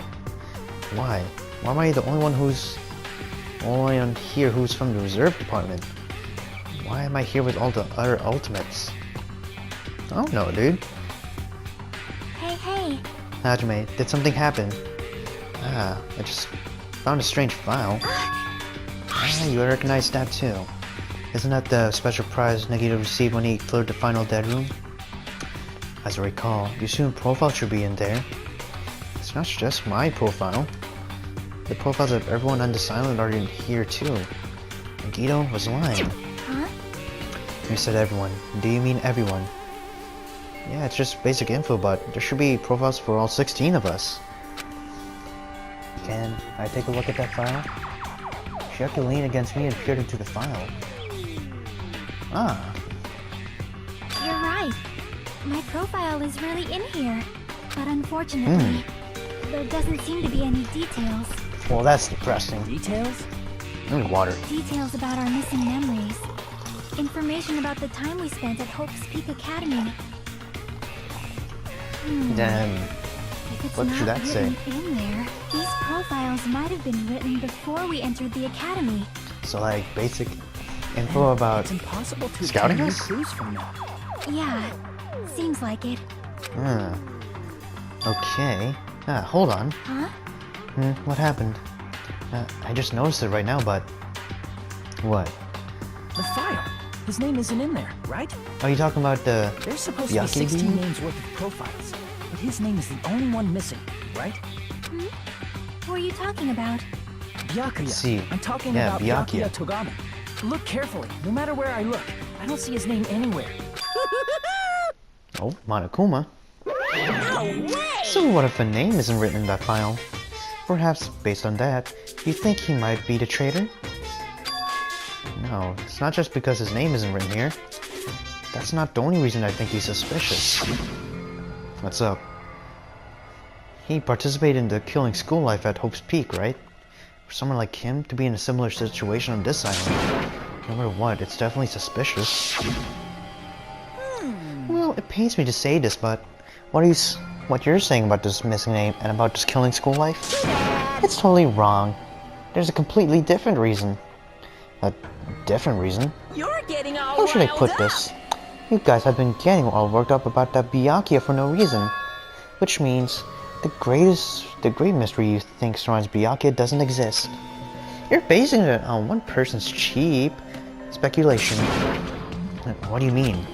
Why? Why am I the only one here who's from the reserve department? Why am I here with all the other ultimates? I don't know, dude. Hey. Hajime, did something happen? I just found a strange file. You recognize that too. Isn't that the special prize Nagito received when he cleared the final dead room? As I recall, your student profile should be in there. It's not just my profile. The profiles of everyone on the island are in here too. Nagito was lying. Huh? You said everyone. Do you mean everyone? Yeah, it's just basic info, but there should be profiles for all 16 of us. Can I take a look at that file? She had to lean against me and peered into the file. Ah. You're right. My profile is really in here. But unfortunately, there doesn't seem to be any details. Well, that's depressing. Details? Water. Details about our missing memories. Information about the time we spent at Hope's Peak Academy. Then, If it's what not should that say? written in there, these profiles might have been written before we entered the academy. So like basic info about It's impossible to scouting obtain us? new clues from them. Yeah, seems like it. Okay. Hold on. Huh? What happened? I just noticed it right now, but... What? The file. His name isn't in there, right? Are you talking about the... There's supposed to be Yaki 16 dude? names worth of profiles, but his name is the only one missing, right? Who are you talking about? Byakuya. See. I'm talking Yeah, about Byakuya. Byakuya Togami. Look carefully. No matter where I look, I don't see his name anywhere. Oh, Monokuma. No way! So what if a name isn't written in that file? Perhaps, based on that, you think he might be the traitor? No, it's not just because his name isn't written here. That's not the only reason I think he's suspicious. What's up? He participated in the killing school life at Hope's Peak, right? For someone like him to be in a similar situation on this island, no matter what, it's definitely suspicious. Well, it pains me to say this, but what you're saying about this missing name and about this killing school life? It's totally wrong. There's a completely different reason. A different reason? You're getting all How should I riled put up. this? You guys have been getting all worked up about that Byakuya for no reason. Which means, the great mystery you think surrounds Byakuya doesn't exist. You're basing it on one person's cheap, speculation. What do you mean?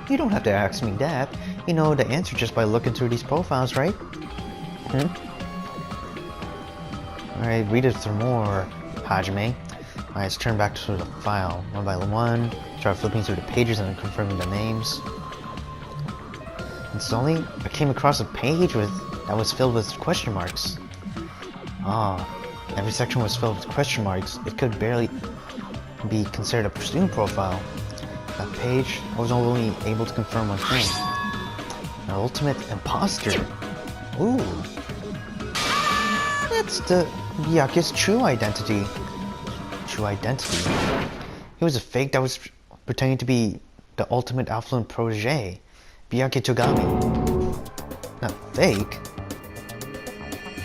You don't have to ask me that. You know the answer just by looking through these profiles, right? Alright, read it some more, Hajime. Alright, let's turn back to the file. One by one. Start flipping through the pages and confirming the names. And suddenly, I came across a page that was filled with question marks. Every section was filled with question marks. It could barely be considered a student profile. That page, I was only able to confirm one thing. An ultimate imposter. Ooh. That's Byakuya's true identity. He was a fake that was pretending to be the ultimate affluent protege. Byakuya Togami. Not fake.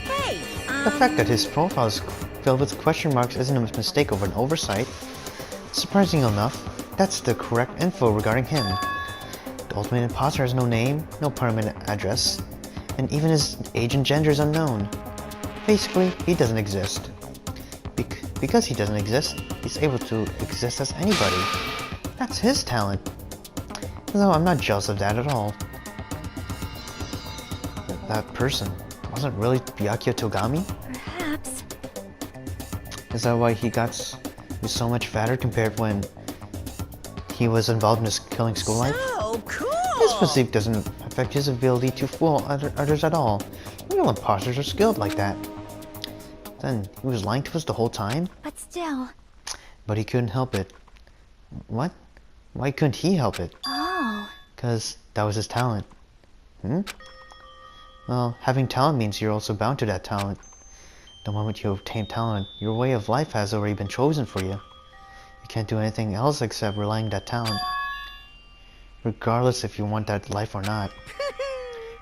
Hey, The fact that his profile is filled with question marks isn't a mistake or an oversight. Surprising enough, that's the correct info regarding him. The ultimate imposter has no name, no permanent address, and even his age and gender is unknown. Basically, he doesn't exist. Because he doesn't exist, he's able to exist as anybody. That's his talent. Though I'm not jealous of that at all. That person wasn't really Byakuya Togami? Perhaps. Is that why he was so much fatter compared when he was involved in his killing school life? so cool. His physique doesn't affect his ability to fool others at all. Real imposters are skilled like that. Then he was lying to us the whole time? But still. But he couldn't help it. What? Why couldn't he help it? Oh. Because that was his talent. Well, having talent means you're also bound to that talent. The moment you obtain talent, your way of life has already been chosen for you. You can't do anything else except relying on that talent. Regardless if you want that life or not.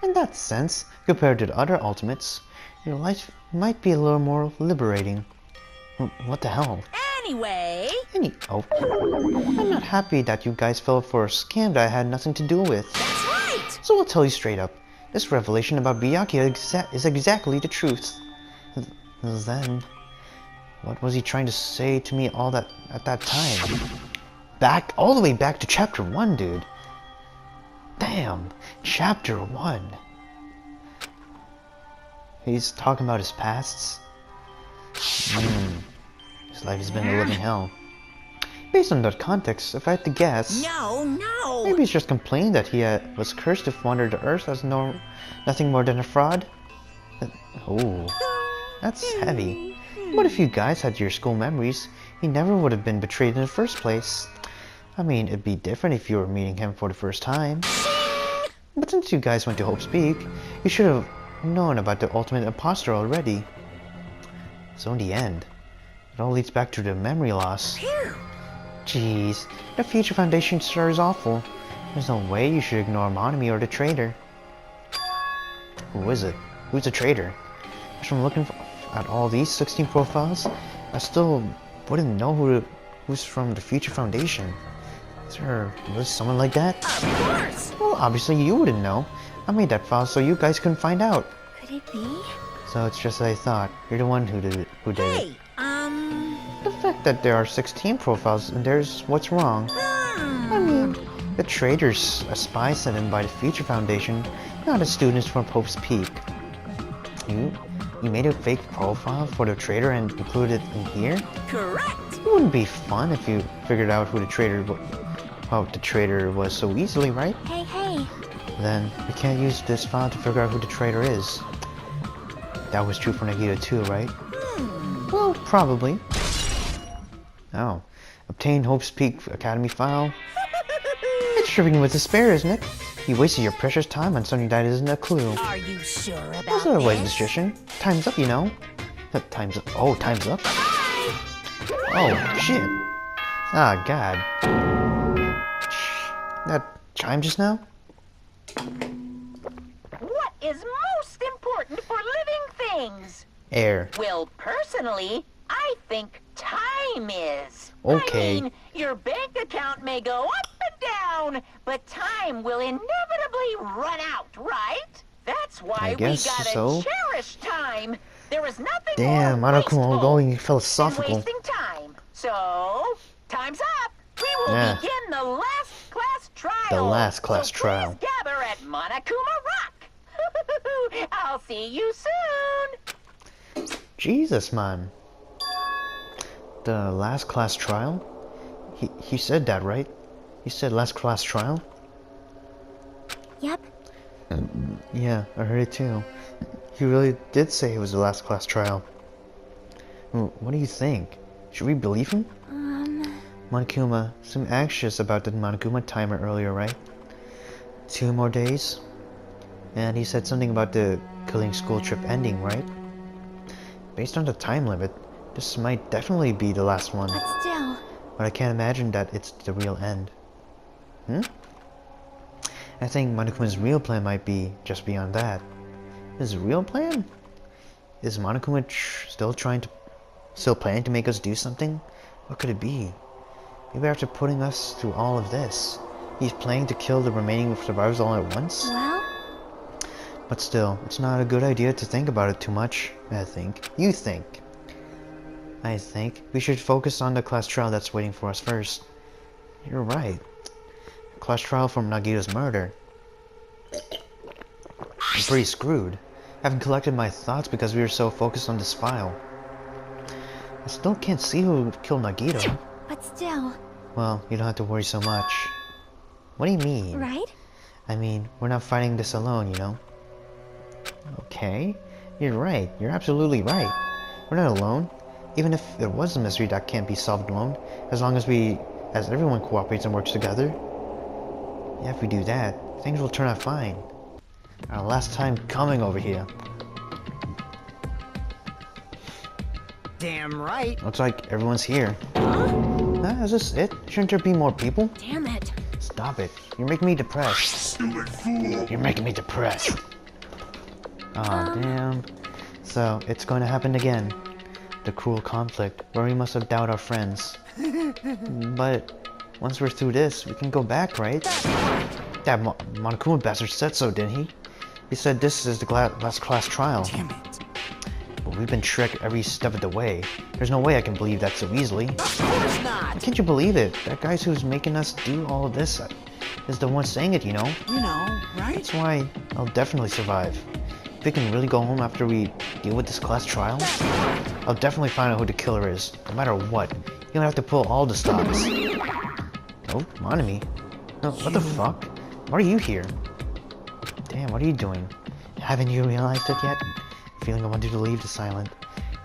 In that sense, compared to the other ultimates, your life might be a little more liberating. What the hell? Anyway, I'm not happy that you guys fell for a scam that I had nothing to do with. that's right. So I'll tell you straight up, this revelation about Byakuya is exactly the truth. Then, what was he trying to say to me at that time? All the way back to chapter 1, dude. Damn, chapter 1. He's talking about his pasts. His life has been a living hell. Based on that context, if I had to guess, No. maybe he's just complaining that he was cursed to wander the earth as nothing more than a fraud. Oh, that's heavy. What if you guys had your school memories? He never would have been betrayed in the first place. I mean, it'd be different if you were meeting him for the first time. But since you guys went to Hope's Peak, you should have known about the ultimate imposter already. So in the end, it all leads back to the memory loss. Phew. Jeez, the Future Foundation sure is awful. There's no way you should ignore Monami or the traitor. Who is it? Who's the traitor? As from looking at all these 16 profiles, I still wouldn't know who's from the Future Foundation. Is there really someone like that? Of course. Well, obviously you wouldn't know. I made that file so you guys couldn't find out. Could it be? So it's just as I thought. You're the one who did it. Hey, The fact that there are 16 profiles and there's what's wrong. I mean, the traitor's a spy sent in by the Future Foundation, not a student from Pope's Peak. You made a fake profile for the traitor and included it in here? correct. It wouldn't be fun if you figured out who the traitor was so easily, right? Hey. Then we can't use this file to figure out who the traitor is. That was true for Nagito too, right? Well, probably. Oh. Obtain Hope's Peak Academy file. It's dripping with despair, isn't it? You wasted your precious time on something that isn't a clue. Are you sure about That's not a waste of this? discretion. Time's up, you know. Time's up. Oh, time's up? Oh, shit. Ah, God. That chime just now? What is most important for living things? Air. Well, personally, I think time is. Okay. I mean, your bank account may go up and down, but time will inevitably run out, right? That's why I we guess gotta so. cherish time. There is nothing Damn, more Monokuma wasteful going than philosophical. wasting time. So, time's up. We will Yeah. begin the last class trial. The last class so trial. Please gather at Monokuma Rock. I'll see you soon. Jesus, man. The last class trial? He said that, right? He said last class trial? Yep. Yeah, I heard it too. He really did say it was the last class trial. What do you think? Should we believe him? Monokuma seemed anxious about the Monokuma timer earlier, right? 2 more days? And he said something about the killing school trip ending, right? Based on the time limit, this might definitely be the last one. But still. But I can't imagine that it's the real end. I think Monokuma's real plan might be just beyond that. His real plan? Is Monokuma still planning to make us do something? What could it be? Maybe after putting us through all of this, he's planning to kill the remaining survivors all at once? Well? But still, it's not a good idea to think about it too much, I think. You think? I think we should focus on the class trial that's waiting for us first. You're right. Class trial from Nagito's murder. I'm pretty screwed. I haven't collected my thoughts because we were so focused on this file. I still can't see who killed Nagito. But still. Well, you don't have to worry so much. What do you mean? Right? I mean, we're not fighting this alone, you know? Okay. You're right. You're absolutely right. We're not alone. Even if it was a mystery that can't be solved alone, as long as everyone cooperates and works together. Yeah, if we do that, things will turn out fine. Our last time coming over here. Damn right. Looks like everyone's here. Is this it? Shouldn't there be more people? Damn it. Stop it. You're making me depressed. You're making me depressed. Aw, damn. So, it's going to happen again. The cruel conflict, where we must have doubted our friends. But, once we're through this, we can go back, right? That Monokuma bastard said so, didn't he? He said this is the last class trial. Damn it. But we've been tricked every step of the way. There's no way I can believe that so easily. Of course not. Can't you believe it? That guy who's making us do all of this is the one saying it, you know? You know, right? That's why I'll definitely survive. If we can really go home after we deal with this class trial, I'll definitely find out who the killer is, no matter what. You don't have to pull all the stops. Oh, Monami. No, what the fuck? Why are you here? Damn, what are you doing? Haven't you realized it yet? Feeling I want you to leave the silent.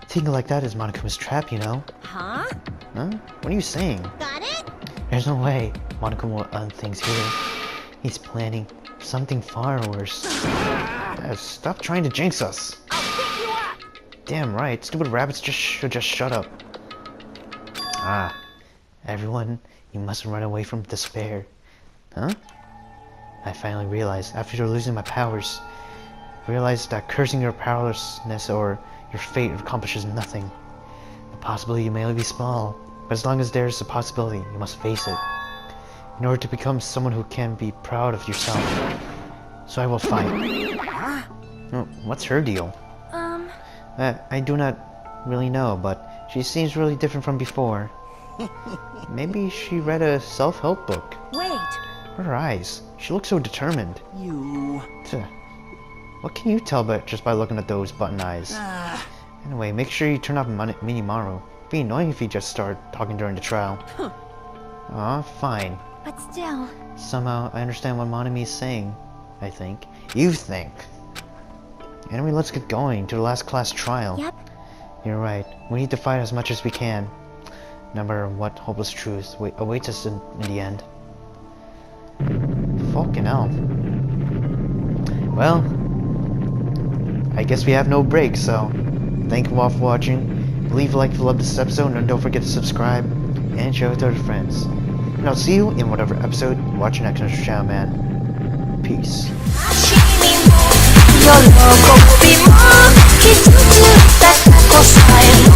Thinking like that is Monokuma's trap, you know? Huh? Huh? What are you saying? Got it? There's no way Monokuma will end things here. He's planning something far worse. Stop trying to jinx us. I'll pick you up. Damn right, stupid rabbits should just shut up. Everyone, you must run away from despair. Huh? I finally realized, after losing my powers, that cursing your powerlessness or your fate accomplishes nothing. The possibility may be small, but as long as there's a possibility, you must face it. In order to become someone who can be proud of yourself. So I will fight. What's her deal? I do not really know, but she seems really different from before. Maybe she read a self-help book. Wait. Her eyes. She looks so determined. You. What can you tell just by looking at those button eyes? Anyway, make sure you turn off Minimaru. It'd be annoying if you just start talking during the trial. Aw, fine. But still. Somehow, I understand what Monami is saying. I think. You think. Anyway, let's get going to the last class trial. Yep. You're right. We need to fight as much as we can. No matter what hopeless truth awaits us in the end. Fucking hell. Well, I guess we have no break, so thank you all for watching. Leave a like if you love this episode, and don't forget to subscribe and share it to other friends. And I'll see you in whatever episode you watch next on this channel, man. Peace. 喜びも喜びも一つだったこさえも